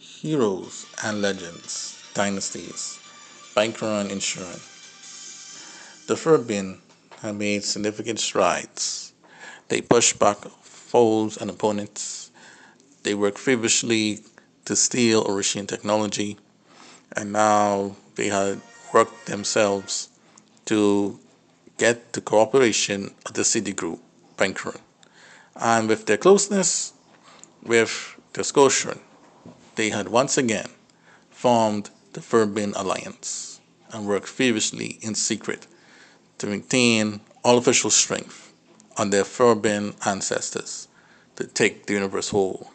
Heroes and Legends Dynasties Banquron Insuran. The Furbin have made significant strides. They pushed back foes and opponents. They worked feverishly to steal Orishian technology, and now they had worked themselves to get the cooperation of the city group, Banquron. And with their closeness with the Scotian, they had once again formed the Furbin Alliance and worked feverishly in secret to maintain all official strength on their Furbin ancestors to take the universe whole.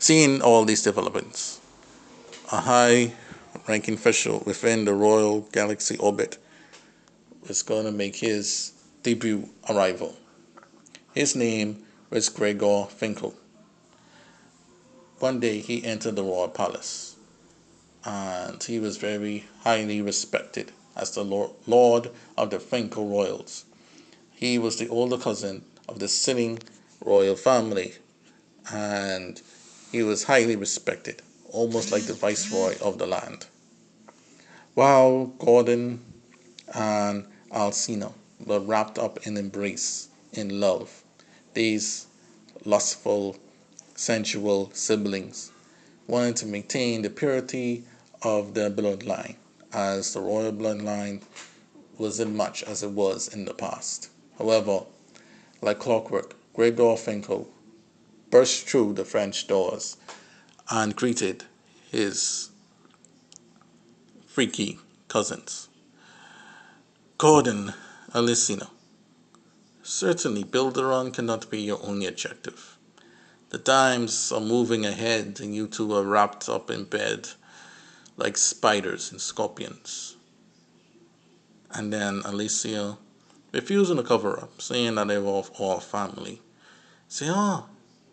Seeing all these developments, a high ranking official within the Royal Galaxy orbit was going to make his debut arrival. His name was Royal-Finco. One day he entered the royal palace, and he was very highly respected as the Lord of the Finco royals. He was the older cousin of the sitting royal family, and he was highly respected, almost like the viceroy of the land. While Gordon and Alcina were wrapped up in embrace, in love, these lustful, sensual siblings wanted to maintain the purity of their bloodline, as the royal bloodline wasn't much as it was in the past. However, like clockwork, Royal-Finco burst through the French doors and greeted his freaky cousins. Gordon, Alicina, certainly Builderon cannot be your only objective. The times are moving ahead and you two are wrapped up in bed like spiders and scorpions. And then Alicia, refusing to cover up, saying that they were all family. Say,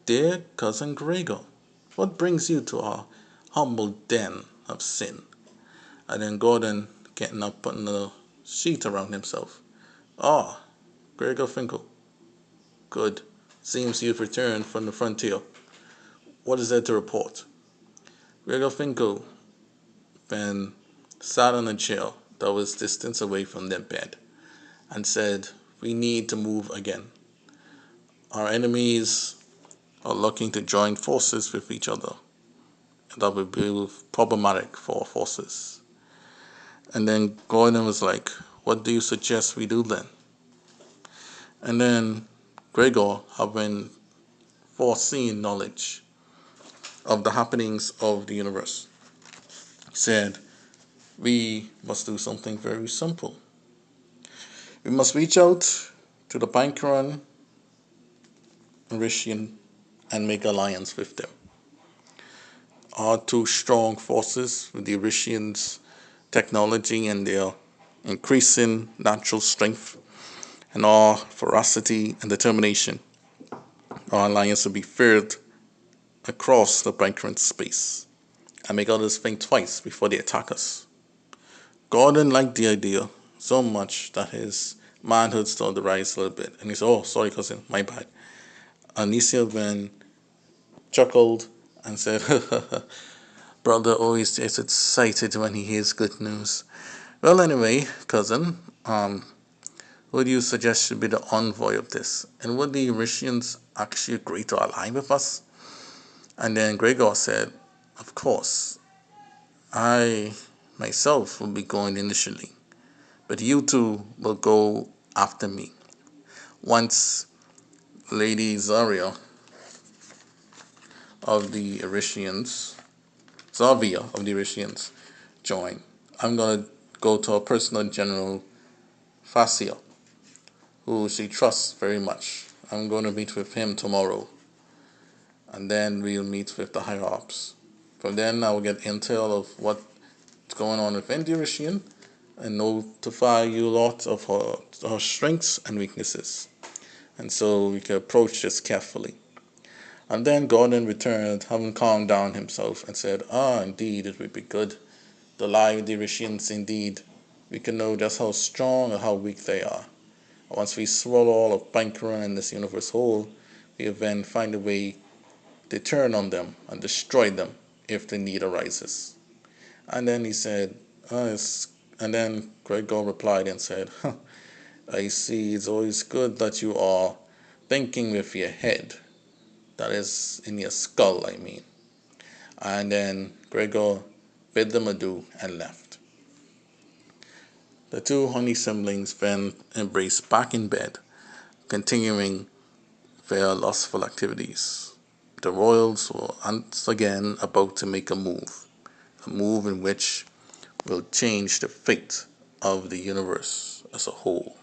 dear cousin Gregor, what brings you to our humble den of sin? And then Gordon getting up, putting a sheet around himself. Royal-Finco, good. Seems you've returned from the frontier. What is there to report? Royal-Finco then sat on a chair that was distance away from their bed and said, we need to move again. Our enemies are looking to join forces with each other. That would be problematic for our forces. And then Gordon was like, what do you suggest we do then? And then Gregor, having foreseen knowledge of the happenings of the universe, said, we must do something very simple. We must reach out to the Banquron Orishian and make alliance with them. Our two strong forces with the Orishians' technology and their increasing natural strength and our ferocity and determination. Our alliance will be feared across the Banquron space and make others think twice before they attack us. Gordon liked the idea so much that his manhood started to rise a little bit. And he said, oh, sorry, cousin, my bad. Anicia then chuckled and said, brother always gets excited when he hears good news. Well, anyway, cousin, who do you suggest should be the envoy of this? And would the Orishians actually agree to ally with us? And then Gregor said, of course, I myself will be going initially, but you two will go after me. Once Lady Zarya of the Orishians, Zavia of the Orishians, join, I'm going to go to her personal general, Fascia, who she trusts very much. I'm going to meet with him tomorrow, and then we'll meet with the higher ups. From then I will get intel of what's going on within the Orishian and notify you a lot of her strengths and weaknesses. And so we can approach this carefully. And then Gordon returned, having calmed down himself, and said, indeed, it would be good to lie with the Orishians indeed. We can know just how strong or how weak they are. Once we swallow all of Banquron and this universe whole, we will then find a way to turn on them and destroy them if the need arises. And then he said, and then Gregor replied and said, huh, I see it's always good that you are thinking with your head. That is in your skull, I mean. And then Gregor bid them adieu and left. The two honey siblings then embraced back in bed, continuing their lustful activities. The royals were once again about to make a move in which will change the fate of the universe as a whole.